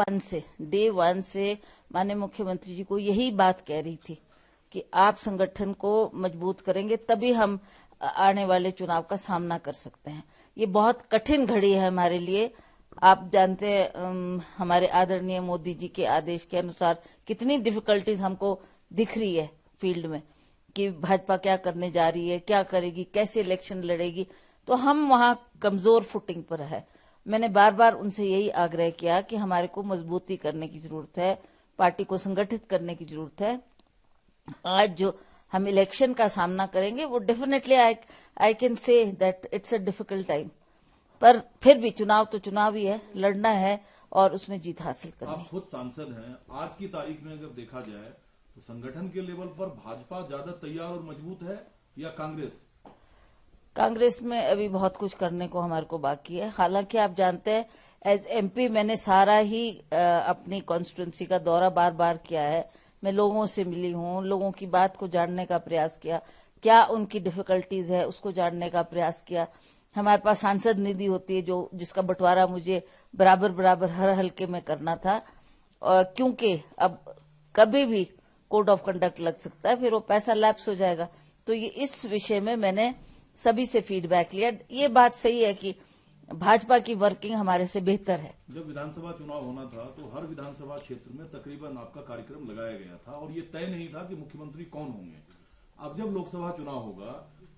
Day one से माननीय मुख्यमंत्री जी को यही बात कह रही थी कि आप संगठन को मजबूत करेंगे तभी हम आने वाले चुनाव का सामना कर सकते हैं। ये बहुत कठिन घड़ी है हमारे लिए। आप जानते हैं हमारे आदरणीय मोदी जी के आदेश के अनुसार कितनी डिफिकल्टीज हमको दिख रही है फील्ड में कि भाजपा क्या करने जा रही है, क्या करेगी, कैसे इलेक्शन लड़ेगी। तो हम वहां कमजोर फुटिंग पर है। मैंने बार बार उनसे यही आग्रह किया कि हमारे को मजबूती करने की जरूरत है, पार्टी को संगठित करने की जरूरत है। आज जो हम इलेक्शन का सामना करेंगे वो definitely I can say that it's a difficult time, पर फिर भी चुनाव तो चुनाव ही है, लड़ना है और उसमें जीत हासिल करनी है। आप खुद सांसद हैं, आज की तारीख में अगर देखा जाए तो संगठन के लेवल पर भाजपा ज्यादा तैयार और मजबूत है या कांग्रेस? कांग्रेस में अभी बहुत कुछ करने को हमारे को बाकी है। हालांकि आप जानते हैं एज एमपी मैंने सारा ही अपनी कॉन्स्टिट्यूंसी का दौरा बार बार किया है। मैं लोगों से मिली हूं, लोगों की बात को जानने का प्रयास किया, क्या उनकी डिफिकल्टीज है उसको जानने का प्रयास किया। हमारे पास सांसद निधि होती है जो जिसका बंटवारा मुझे बराबर बराबर हर हल्के में करना था, क्योंकि अब कभी भी कोड ऑफ कंडक्ट लग सकता है, फिर वो पैसा लैप्स हो जाएगा। तो ये इस विषय में मैंने सभी से फीडबैक लिया। ये बात सही है कि भाजपा की वर्किंग हमारे से बेहतर है। जब विधानसभा चुनाव होना था तो हर विधानसभा क्षेत्र में तकरीबन आपका कार्यक्रम लगाया गया था और ये तय नहीं था कि मुख्यमंत्री कौन होंगे। अब जब लोकसभा चुनाव होगा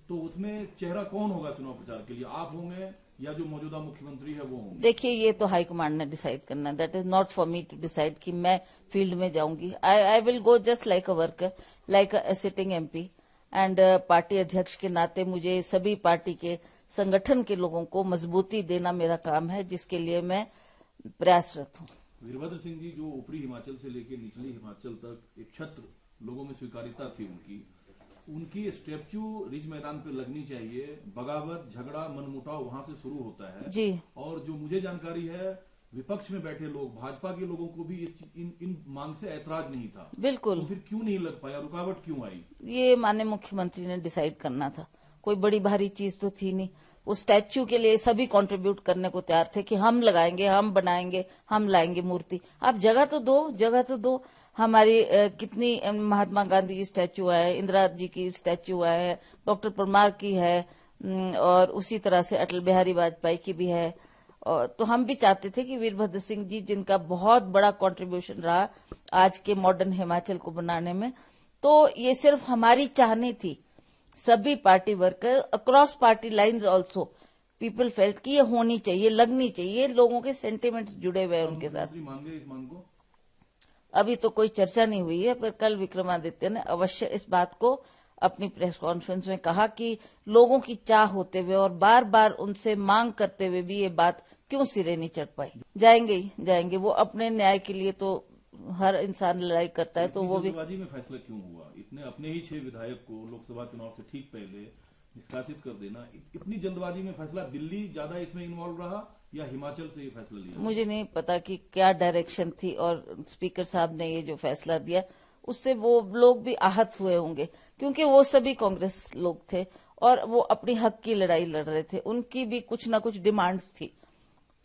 तो उसमें चेहरा कौन होगा चुनाव प्रचार के लिए? आप होंगे या जो मौजूदा मुख्यमंत्री है वो होंगे? देखिए, ये तो हाईकमांड ने डिसाइड करना है। That is not for me to decide कि मैं फील्ड में जाऊंगी। I will go just like a worker, like a sitting MP and party अध्यक्ष के नाते मुझे सभी पार्टी के संगठन के लोगों को मजबूती देना मेरा काम है, जिसके लिए मैं प्रयासरत हूं। वीरभद्र सिंह जी जो ऊपरी हिमाचल से लेकर निचले हिमाचल तक एक छत्र लोगों में स्वीकार्यता थी उनकी स्टैच्यू रिज मैदान पे लगनी चाहिए। बगावत, झगड़ा, मनमुटाव वहां से शुरू होता है जी। और जो मुझे जानकारी है विपक्ष में बैठे लोग, भाजपा के लोगों को भी इन मांग से ऐतराज नहीं था। बिल्कुल। तो फिर क्यों नहीं लग पाया, रुकावट क्यों आई? ये माननीय मुख्यमंत्री ने डिसाइड करना था। कोई बड़ी भारी चीज तो थी नहीं। उस स्टैच्यू के लिए सभी कंट्रीब्यूट करने को तैयार थे कि हम लगाएंगे, हम बनाएंगे, हम लाएंगे मूर्ति। आप जगह तो दो, जगह तो दो। हमारी कितनी महात्मा गांधी की स्टैच्यू है, इंदिरा जी की स्टैच्यू है, डॉक्टर परमार की है, और उसी तरह से अटल बिहारी वाजपेयी की भी है। तो हम भी चाहते थे कि वीरभद्र सिंह जी, जिनका बहुत बड़ा कंट्रीब्यूशन रहा आज के मॉडर्न हिमाचल को बनाने में, तो ये सिर्फ हमारी चाहनी थी। सभी party worker across party lines also people felt कि ये होनी चाहिए, लगनी चाहिए। लोगों के सेंटिमेंट्स जुड़े हुए हैं उनके साथ। मांगे इस मांग को? अभी तो कोई चर्चा नहीं हुई है, पर कल विक्रमादित्य ने अवश्य इस बात को अपनी प्रेस कॉन्फ्रेंस में कहा कि लोगों की चाह होते हुए और बार बार उनसे मांग करते हुए भी ये बात क्यों सिरे नहीं चढ़ पाई। जाएंगे ही जाएंगे। वो अपने न्याय के लिए तो हर इंसान लड़ाई करता है, तो वो भी। जल्दबाजी में फैसला क्यों हुआ? इतने अपने ही 6 विधायक को लोकसभा चुनाव से ठीक पहले निष्कासित कर देना, इतनी जल्दबाजी में फैसला? दिल्ली ज्यादा इसमें इन्वॉल्व रहा या हिमाचल से ये फैसला लिया? मुझे नहीं पता कि क्या डायरेक्शन थी, और स्पीकर साहब ने ये जो फैसला दिया उससे वो लोग भी आहत हुए होंगे, क्योंकि वो सभी कांग्रेस लोग थे और वो अपनी हक की लड़ाई लड़ रहे थे। उनकी भी कुछ ना कुछ डिमांड्स थी।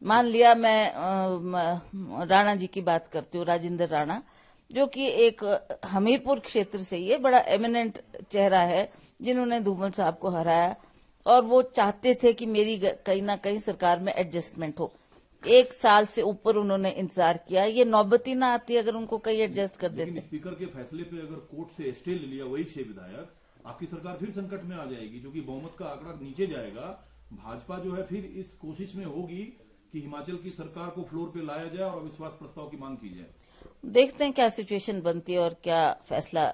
मान लिया मैं राणा जी की बात करती हूँ, राजेंद्र राणा, जो कि एक हमीरपुर क्षेत्र से ये बड़ा एमिनेंट चेहरा है जिन्होंने धूमल साहब को हराया, और वो चाहते थे कि मेरी कहीं ना कहीं सरकार में एडजस्टमेंट हो। 1 साल से ऊपर उन्होंने इंतजार किया। ये नौबती ना आती अगर उनको कहीं एडजस्ट कर देते। स्पीकर के फैसले पे अगर कोर्ट से स्टे ले लिया वही 6 विधायक, आपकी सरकार फिर संकट में आ जाएगी, क्योंकि बहुमत का आंकड़ा नीचे जाएगा। भाजपा जो है फिर इस कोशिश में होगी कि हिमाचल की सरकार को फ्लोर पे लाया जाए और अविश्वास प्रस्ताव की मांग की जाए। देखते हैं क्या सिचुएशन बनती है और क्या फैसला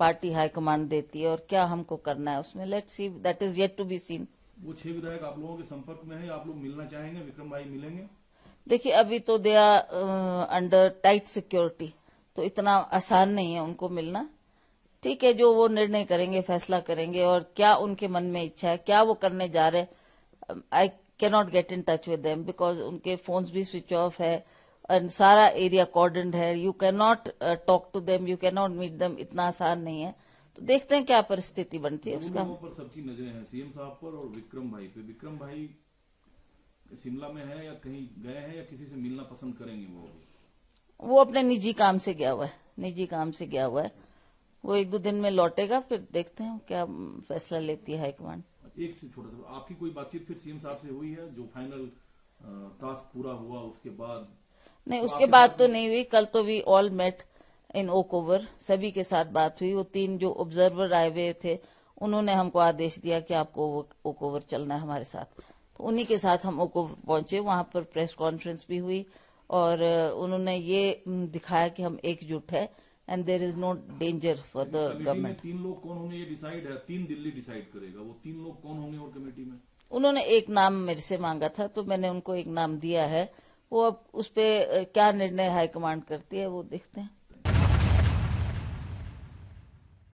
पार्टी हाईकमांड देती है और क्या हमको करना है उसमें। Let's see, that is yet to be seen. वो 6 विधायक आप लोगों के संपर्क में है, आप लोग मिलना चाहेंगे? विक्रम भाई मिलेंगे? देखिए, अभी तो they are under tight security, तो इतना आसान नहीं है उनको मिलना। ठीक है, जो वो निर्णय करेंगे, फैसला करेंगे, और क्या उनके मन में इच्छा है, क्या वो करने जा रहे हैं। I cannot get in touch with them because उनके फोन्स भी स्विच ऑफ है और सारा एरिया कॉर्डन्ड है। You can not talk to them, you can not meet them, इतना आसान नहीं है। तो देखते हैं क्या परिस्थिति बनती है उसका। पर सबकी नजरें हैं सीएम साहब पर और विक्रम भाई पे। विक्रम भाई शिमला में है या कहीं गए हैं या किसी से मिलना पसंद करेंगे वो? वो अपने निजी काम से गया हुआ है, निजी काम से गया हुआ है। वो 1-2 दिन में लौटेगा, फिर देखते हैं क्या फैसला लेती है हाईकमान। एक से छोटा सा, आपकी कोई बातचीत फिर सीएम साहब से हुई है जो फाइनल टास्क पूरा हुआ उसके बाद? नहीं, उसके बाद तो नहीं हुई। कल तो we all met in Oak Over, सभी के साथ बात हुई। वो 3 जो ऑब्जर्वर आए हुए थे उन्होंने हमको आदेश दिया कि आपको ओक ओवर चलना है हमारे साथ, तो उन्हीं के साथ हम ओक ओवर पहुंचे। वहां पर प्रेस कॉन्फ्रेंस भी हुई और उन्होंने ये दिखाया कि हम एकजुट है and there is no danger for the government. 3 लोग कौन होंगे ये डिसाइड है, 3 दिल्ली डिसाइड करेगा, वो 3 लोग कौन होंगे और कमेटी में? उन्होंने एक नाम मेरे से मांगा था तो मैंने उनको एक नाम दिया है। वो अब उस पे क्या निर्णय हाईकमांड करती है वो देखते हैं।